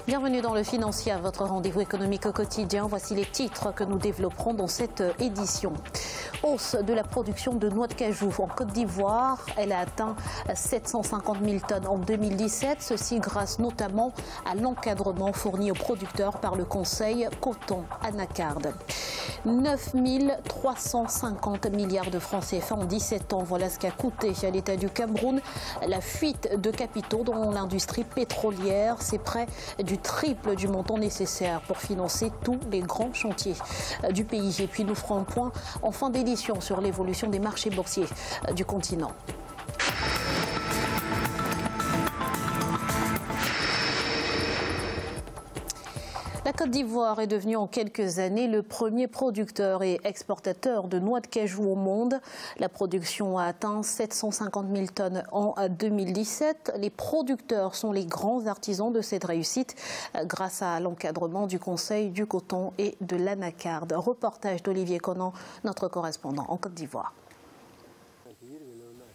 Bienvenue dans le Financier, votre rendez-vous économique au quotidien. Voici les titres que nous développerons dans cette édition. Hausse de la production de noix de cajou en Côte d'Ivoire. Elle a atteint 750 000 tonnes en 2017. Ceci grâce notamment à l'encadrement fourni aux producteurs par le Conseil Coton Anacarde. 9 350 milliards de francs CFA en 17 ans. Voilà ce qu'a coûté à l'État du Cameroun la fuite de capitaux dans l'industrie pétrolière. C'est près du triple du montant nécessaire pour financer tous les grands chantiers du pays. Et puis nous ferons un point en fin d'édition sur l'évolution des marchés boursiers du continent. La Côte d'Ivoire est devenue en quelques années le premier producteur et exportateur de noix de cajou au monde. La production a atteint 750 000 tonnes en 2017. Les producteurs sont les grands artisans de cette réussite grâce à l'encadrement du Conseil du Coton et de l'Anacarde. Reportage d'Olivier Conan, notre correspondant en Côte d'Ivoire.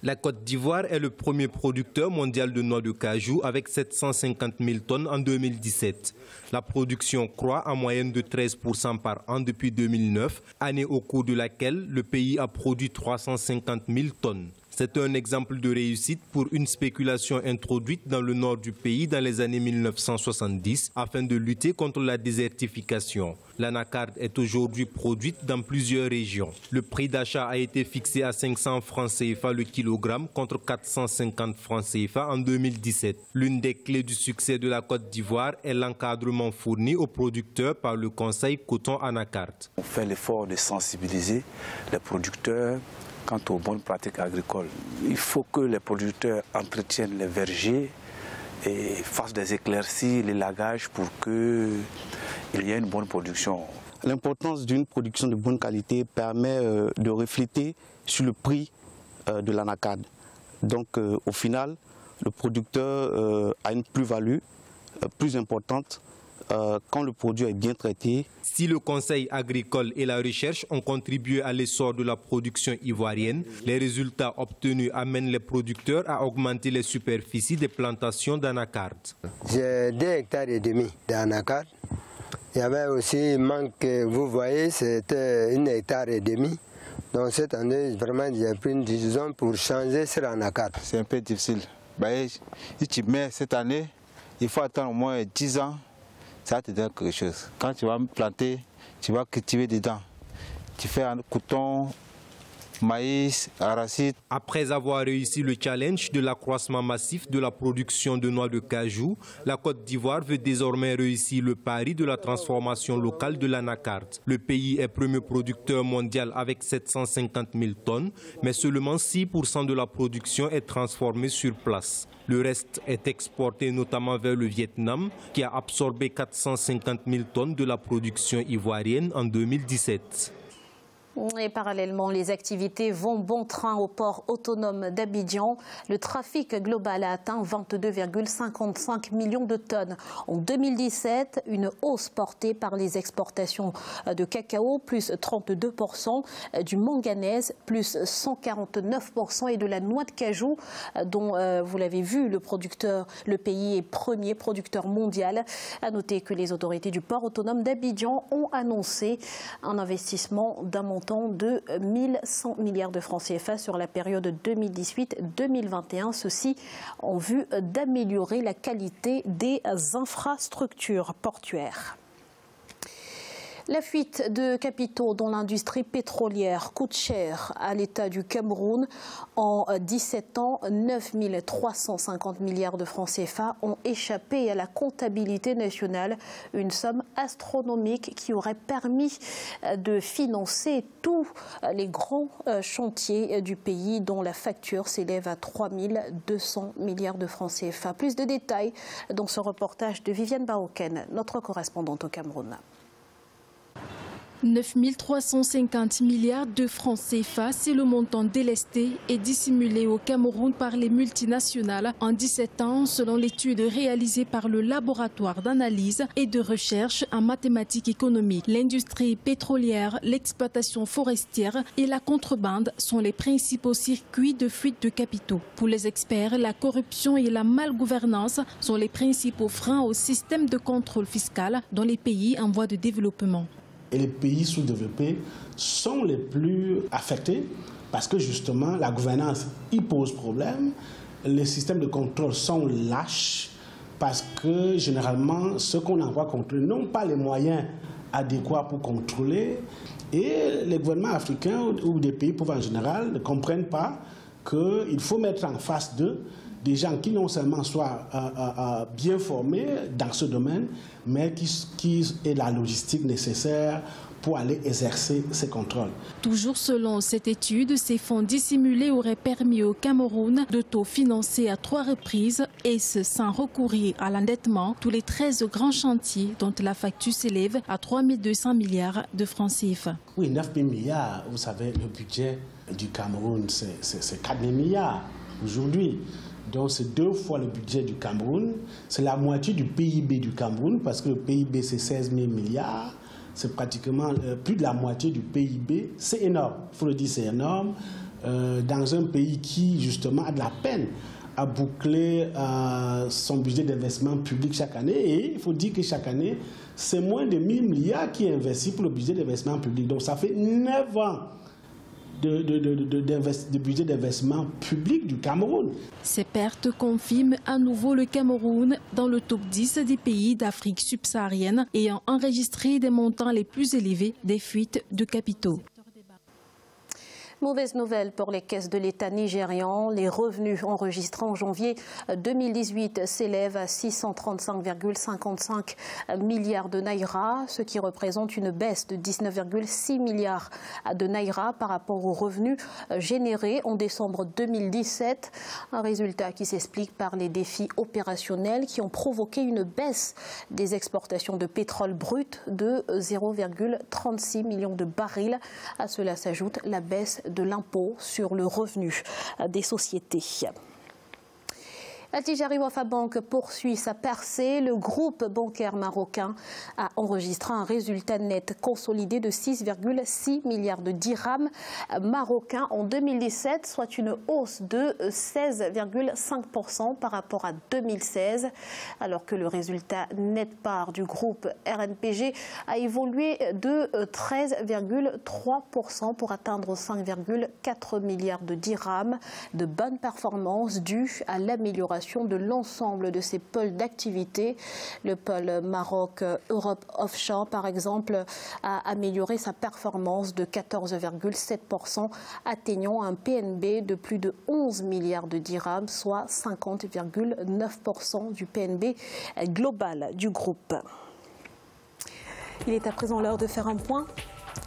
La Côte d'Ivoire est le premier producteur mondial de noix de cajou avec 750 000 tonnes en 2017. La production croît en moyenne de 13% par an depuis 2009, année au cours de laquelle le pays a produit 350 000 tonnes. C'est un exemple de réussite pour une spéculation introduite dans le nord du pays dans les années 1970 afin de lutter contre la désertification. L'anacarde est aujourd'hui produite dans plusieurs régions. Le prix d'achat a été fixé à 500 francs CFA le kilogramme contre 450 francs CFA en 2017. L'une des clés du succès de la Côte d'Ivoire est l'encadrement fourni aux producteurs par le Conseil Coton Anacarde. On fait l'effort de sensibiliser les producteurs quant aux bonnes pratiques agricoles. Il faut que les producteurs entretiennent les vergers et fassent des éclaircies, les lagages pour qu'il y ait une bonne production. L'importance d'une production de bonne qualité permet de refléter sur le prix de l'anacarde. Donc au final, le producteur a une plus-value plus importante quand le produit est bien traité. Si le Conseil agricole et la recherche ont contribué à l'essor de la production ivoirienne, les résultats obtenus amènent les producteurs à augmenter les superficies des plantations d'anacarde. J'ai 2,5 hectares d'anacarde. Il y avait aussi un manque que vous voyez, c'était 1,5 hectare. Donc cette année, vraiment, j'ai pris une décision pour changer sur l'anacarde. C'est un peu difficile. Si tu mets cette année, il faut attendre au moins 10 ans. Ça te donne quelque chose. Quand tu vas me planter, tu vas cultiver dedans. Tu fais un coton, maïs, arachide. Après avoir réussi le challenge de l'accroissement massif de la production de noix de cajou, la Côte d'Ivoire veut désormais réussir le pari de la transformation locale de l'anacarde. Le pays est premier producteur mondial avec 750 000 tonnes, mais seulement 6% de la production est transformée sur place. Le reste est exporté notamment vers le Vietnam, qui a absorbé 450 000 tonnes de la production ivoirienne en 2017. Et parallèlement, les activités vont bon train au port autonome d'Abidjan. Le trafic global a atteint 22,55 millions de tonnes. En 2017, une hausse portée par les exportations de cacao, plus 32%, du manganèse, plus 149% et de la noix de cajou, dont, vous l'avez vu, le pays est premier producteur mondial. À noter que les autorités du port autonome d'Abidjan ont annoncé un investissement d'un montant de 1100 milliards de francs CFA sur la période 2018-2021. Ceci en vue d'améliorer la qualité des infrastructures portuaires. La fuite de capitaux dans l'industrie pétrolière coûte cher à l'État du Cameroun. En 17 ans, 9 350 milliards de francs CFA ont échappé à la comptabilité nationale. Une somme astronomique qui aurait permis de financer tous les grands chantiers du pays dont la facture s'élève à 3 200 milliards de francs CFA. Plus de détails dans ce reportage de Viviane Baoken, notre correspondante au Cameroun. 9 350 milliards de francs CFA, c'est le montant délesté et dissimulé au Cameroun par les multinationales en 17 ans, selon l'étude réalisée par le laboratoire d'analyse et de recherche en mathématiques économiques. L'industrie pétrolière, l'exploitation forestière et la contrebande sont les principaux circuits de fuite de capitaux. Pour les experts, la corruption et la malgouvernance sont les principaux freins au système de contrôle fiscal dans les pays en voie de développement. Et les pays sous-développés sont les plus affectés parce que justement la gouvernance y pose problème, les systèmes de contrôle sont lâches parce que généralement ceux qu'on envoie contrôler n'ont pas les moyens adéquats pour contrôler et les gouvernements africains ou des pays pauvres en général ne comprennent pas qu'il faut mettre en face d'eux des gens qui non seulement soient bien formés dans ce domaine, mais qui aient la logistique nécessaire pour aller exercer ces contrôles. Toujours selon cette étude, ces fonds dissimulés auraient permis au Cameroun d'autofinancer à 3 reprises, et ce sans recourir à l'endettement, tous les 13 grands chantiers dont la facture s'élève à 3 200 milliards de francs CFA. Oui, 9 000 milliards, vous savez, le budget du Cameroun, c'est 4 000 milliards aujourd'hui. Donc c'est 2 fois le budget du Cameroun, c'est la moitié du PIB du Cameroun, parce que le PIB c'est 16 000 milliards, c'est pratiquement plus de la moitié du PIB, c'est énorme, il faut le dire, c'est énorme, dans un pays qui justement a de la peine à boucler son budget d'investissement public chaque année, et il faut dire que chaque année, c'est moins de 1 000 milliards qui est investi pour le budget d'investissement public, donc ça fait 9 ans de budget d'investissement public du Cameroun. Ces pertes confirment à nouveau le Cameroun dans le top 10 des pays d'Afrique subsaharienne ayant enregistré des montants les plus élevés des fuites de capitaux. Mauvaise nouvelle pour les caisses de l'État nigérian. Les revenus enregistrés en janvier 2018 s'élèvent à 635,55 milliards de naira, ce qui représente une baisse de 19,6 milliards de naira par rapport aux revenus générés en décembre 2017. Un résultat qui s'explique par les défis opérationnels qui ont provoqué une baisse des exportations de pétrole brut de 0,36 millions de barils. À cela s'ajoute la baisse de l'impôt sur le revenu des sociétés. Attijari Wafa Bank poursuit sa percée. Le groupe bancaire marocain a enregistré un résultat net consolidé de 6,6 milliards de dirhams marocains en 2017, soit une hausse de 16,5% par rapport à 2016, alors que le résultat net part du groupe RNPG a évolué de 13,3% pour atteindre 5,4 milliards de dirhams. De bonnes performances dues à l'amélioration de l'ensemble de ces pôles d'activité. Le pôle Maroc-Europe Offshore, par exemple, a amélioré sa performance de 14,7%, atteignant un PNB de plus de 11 milliards de dirhams, soit 50,9% du PNB global du groupe. Il est à présent l'heure de faire un point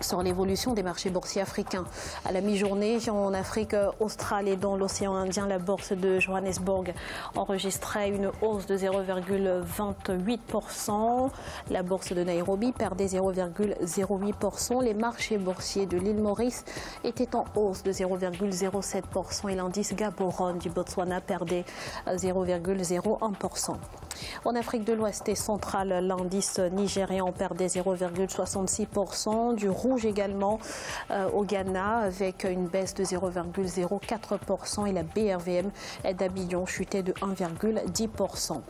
sur l'évolution des marchés boursiers africains. À la mi-journée, en Afrique australe et dans l'océan Indien, la bourse de Johannesburg enregistrait une hausse de 0,28%. La bourse de Nairobi perdait 0,08%. Les marchés boursiers de l'île Maurice étaient en hausse de 0,07% et l'indice Gaborone du Botswana perdait 0,01%. En Afrique de l'Ouest et centrale, l'indice nigérian perdait 0,66%, du rouge également au Ghana avec une baisse de 0,04% et la BRVM d'Abidjan chutait de 1,10%.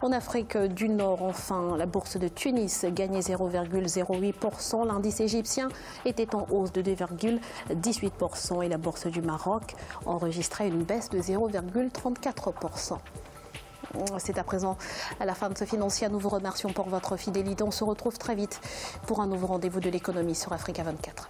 En Afrique du Nord, enfin, la bourse de Tunis gagnait 0,08%. L'indice égyptien était en hausse de 2,18% et la bourse du Maroc enregistrait une baisse de 0,34%. C'est à présent à la fin de ce financier. Nous vous remercions pour votre fidélité. On se retrouve très vite pour un nouveau rendez-vous de l'économie sur Africa 24.